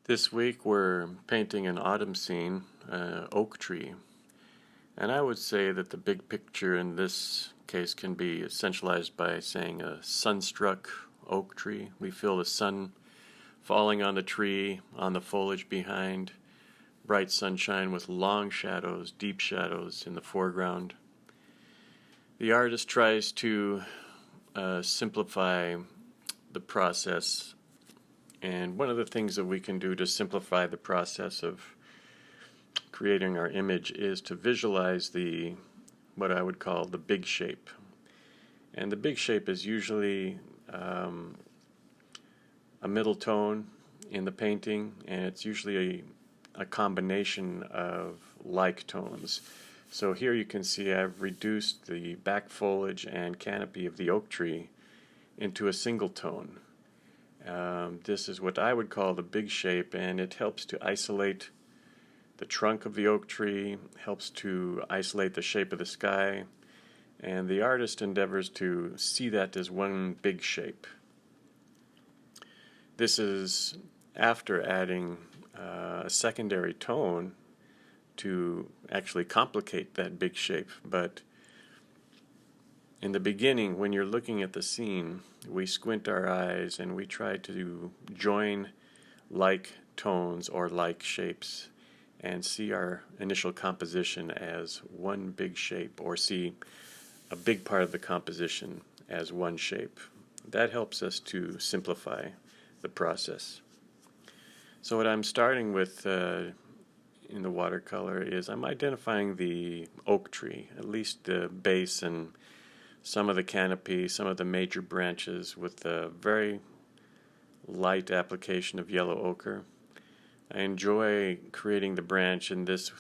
This week we're painting an autumn scene, oak tree, and I would say that the big picture in this case can be essentialized by saying a sunstruck oak tree. We feel the sun falling on the tree, on the foliage behind, bright sunshine with long shadows, deep shadows in the foreground. The artist tries to simplify the process. And one of the things that we can do to simplify the process of creating our image is to visualize what I would call the big shape. And the big shape is usually a middle tone in the painting, and it's usually a combination of like tones. So here you can see I've reduced the back foliage and canopy of the oak tree into a single tone. This is what I would call the big shape, and it helps to isolate the trunk of the oak tree, helps to isolate the shape of the sky, and the artist endeavors to see that as one big shape. This is after adding a secondary tone to actually complicate that big shape, but in the beginning, when you're looking at the scene, we squint our eyes and we try to join like tones or like shapes and see our initial composition as one big shape, or see a big part of the composition as one shape. That helps us to simplify the process. So what I'm starting with in the watercolor is I'm identifying the oak tree, at least the base and some of the canopy, some of the major branches, with a very light application of yellow ochre. I enjoy creating the branches and the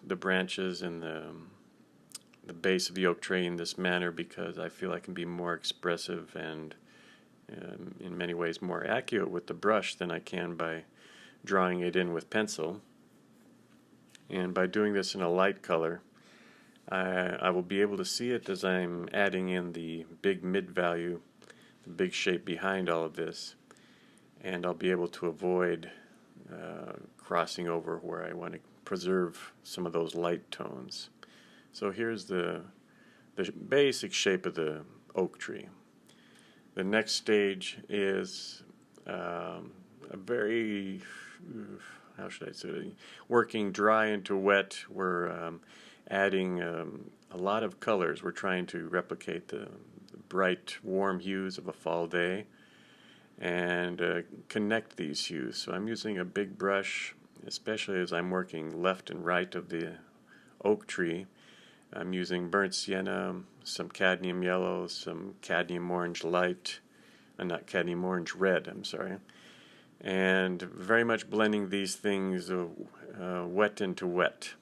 base of the oak tree in this manner because I feel I can be more expressive and in many ways more accurate with the brush than I can by drawing it in with pencil. And by doing this in a light color, I will be able to see it as I'm adding in the big mid value, the big shape behind all of this, and I'll be able to avoid crossing over where I want to preserve some of those light tones. So here's the basic shape of the oak tree. The next stage is a very, how should I say it, working dry into wet. We're adding a lot of colors. We're trying to replicate the bright, warm hues of a fall day and connect these hues. So I'm using a big brush, especially as I'm working left and right of the oak tree. I'm using burnt sienna, some cadmium yellow, some cadmium orange light, not cadmium orange red, I'm sorry, and very much blending these things wet into wet.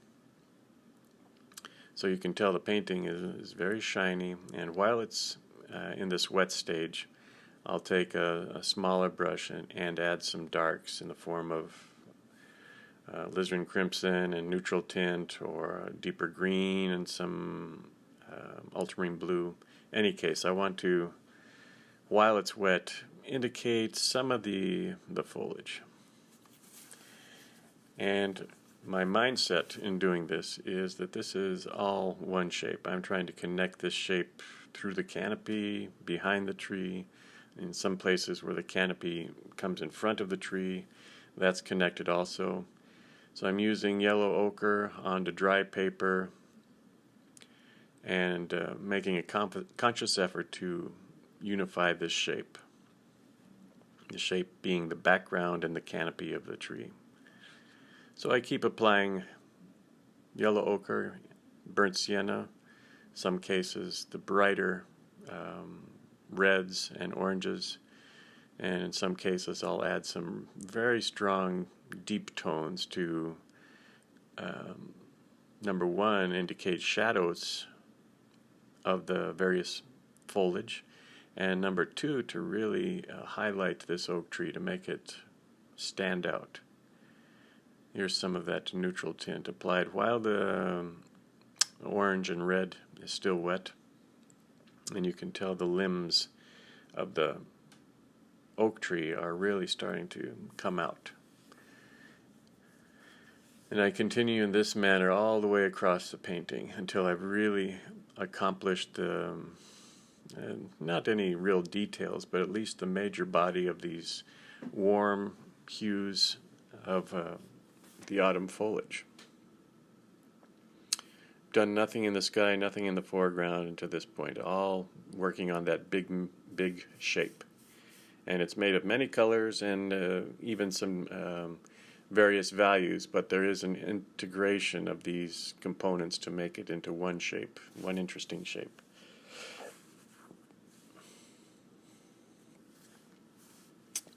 So you can tell the painting is very shiny, and while it's in this wet stage, I'll take a smaller brush and add some darks in the form of alizarin crimson and neutral tint, or a deeper green and some ultramarine blue. In any case, I want to, while it's wet, indicate some of the foliage. And my mindset in doing this is that this is all one shape. I'm trying to connect this shape through the canopy, behind the tree. In some places where the canopy comes in front of the tree, that's connected also. So I'm using yellow ochre onto dry paper and making a conscious effort to unify this shape. The shape being the background and the canopy of the tree. So I keep applying yellow ochre, burnt sienna, some cases the brighter reds and oranges, and in some cases I'll add some very strong deep tones to number one, indicate shadows of the various foliage, and number two, to really highlight this oak tree, to make it stand out. Here's some of that neutral tint applied while the orange and red is still wet, and you can tell the limbs of the oak tree are really starting to come out. And I continue in this manner all the way across the painting until I've really accomplished not any real details, but at least the major body of these warm hues of the autumn foliage. Done nothing in the sky, nothing in the foreground to this point, all working on that big shape. And it's made of many colors and even some various values, but there is an integration of these components to make it into one shape, one interesting shape.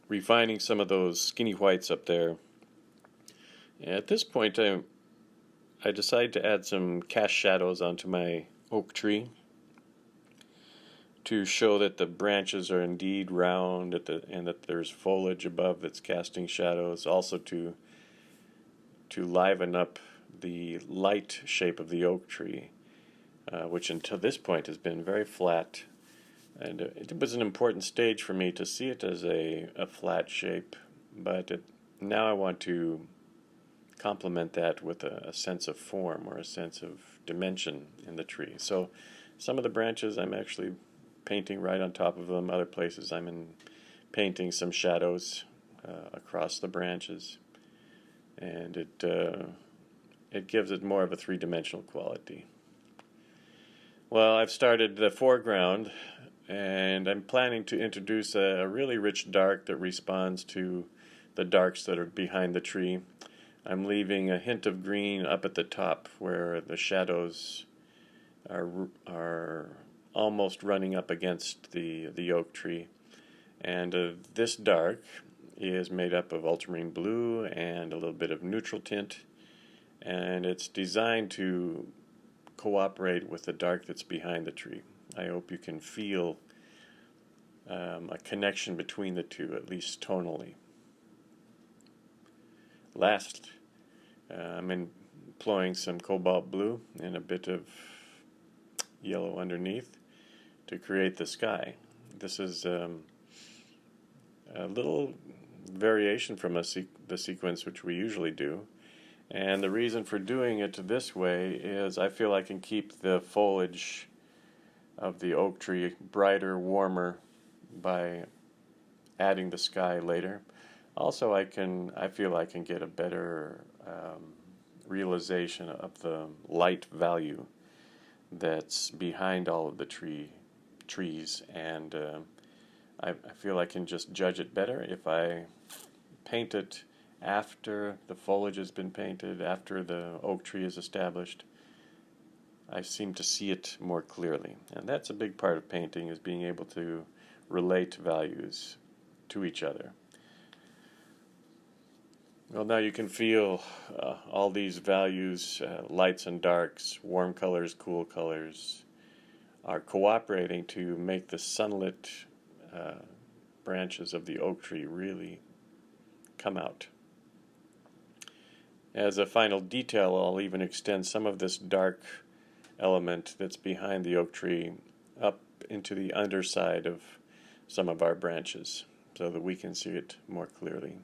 Refining some of those skinny whites up there. At this point, I decided to add some cast shadows onto my oak tree to show that the branches are indeed round and that there's foliage above that's casting shadows, also to liven up the light shape of the oak tree, which until this point has been very flat. And it was an important stage for me to see it as a flat shape, but now I want to complement that with a sense of form or a sense of dimension in the tree. So some of the branches I'm actually painting right on top of them. Other places I'm painting some shadows across the branches, and it gives it more of a three-dimensional quality. Well, I've started the foreground, and I'm planning to introduce a really rich dark that responds to the darks that are behind the tree. I'm leaving a hint of green up at the top where the shadows are almost running up against the oak tree. And this dark is made up of ultramarine blue and a little bit of neutral tint, and it's designed to cooperate with the dark that's behind the tree. I hope you can feel a connection between the two, at least tonally. Last, I'm employing some cobalt blue and a bit of yellow underneath to create the sky. This is a little variation from the sequence which we usually do, and the reason for doing it this way is I feel I can keep the foliage of the oak tree brighter, warmer by adding the sky later. Also, I feel I can get a better realization of the light value that's behind all of the trees, and I feel I can just judge it better if I paint it after the foliage has been painted, after the oak tree is established. I seem to see it more clearly, and that's a big part of painting, is being able to relate values to each other. Well, now you can feel all these values, lights and darks, warm colors, cool colors, are cooperating to make the sunlit branches of the oak tree really come out. As a final detail, I'll even extend some of this dark element that's behind the oak tree up into the underside of some of our branches so that we can see it more clearly.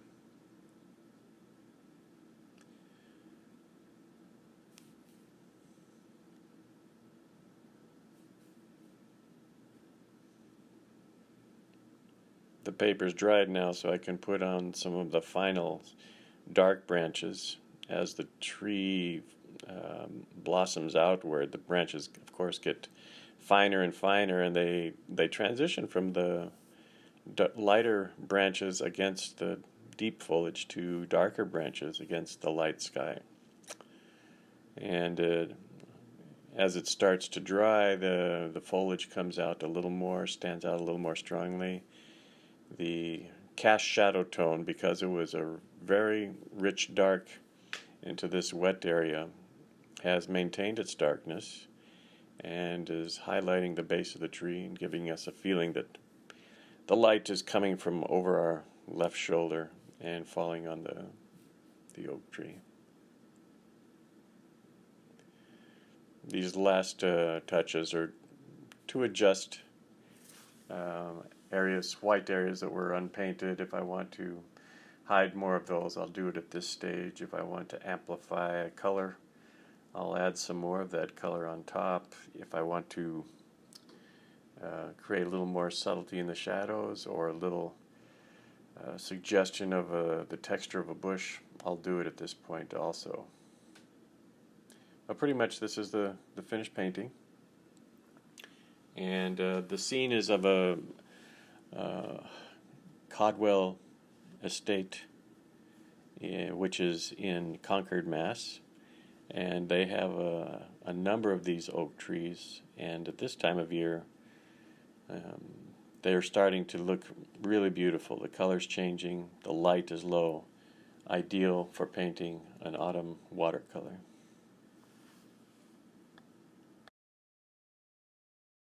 The paper's dried now, so I can put on some of the final dark branches. As the tree blossoms outward, the branches, of course, get finer and finer, and they transition from the lighter branches against the deep foliage to darker branches against the light sky. And as it starts to dry, the foliage comes out a little more, stands out a little more strongly. The cast shadow tone, because it was a very rich dark into this wet area, has maintained its darkness and is highlighting the base of the tree and giving us a feeling that the light is coming from over our left shoulder and falling on the oak tree. These last touches are to adjust areas, white areas that were unpainted. If I want to hide more of those, I'll do it at this stage. If I want to amplify a color, I'll add some more of that color on top. If I want to create a little more subtlety in the shadows or a little suggestion of the texture of a bush, I'll do it at this point also. But pretty much this is the finished painting. And the scene is of a Codwell estate, which is in Concord, Mass. And they have a number of these oak trees, and at this time of year they're starting to look really beautiful. The color's changing, the light is low, ideal for painting an autumn watercolor.